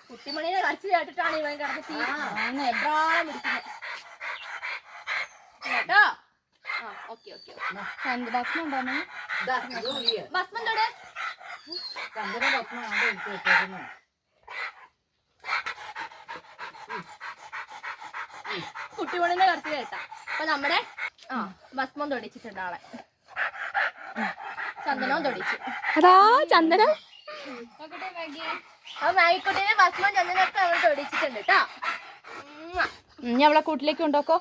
കുട്ടിമണിനെ കരച്ചു കേട്ടിട്ടാണ് ഇവൻ കിടന്ന് എബ്രാളം പിടിക്കുന്നത് കേട്ടോ. കുട്ടിമണിനെ കരച്ചു കേട്ടാ. അപ്പൊ നമ്മുടെ ഭസ്മം തൊടിച്ചിട്ടുണ്ട് ആളെ. ചന്ദനവും തൊടിച്ചു. അതാ ചന്ദനം. അപ്പൊ മാഗിക്കുട്ടീനെ ഭസ്മം ചന്ദനമൊക്കെ അവൾ തൊടിച്ചിട്ടുണ്ട് കേട്ടോ. ഇനി അവളെ കൂട്ടിലേക്ക് കൊണ്ടുപോക്കോ.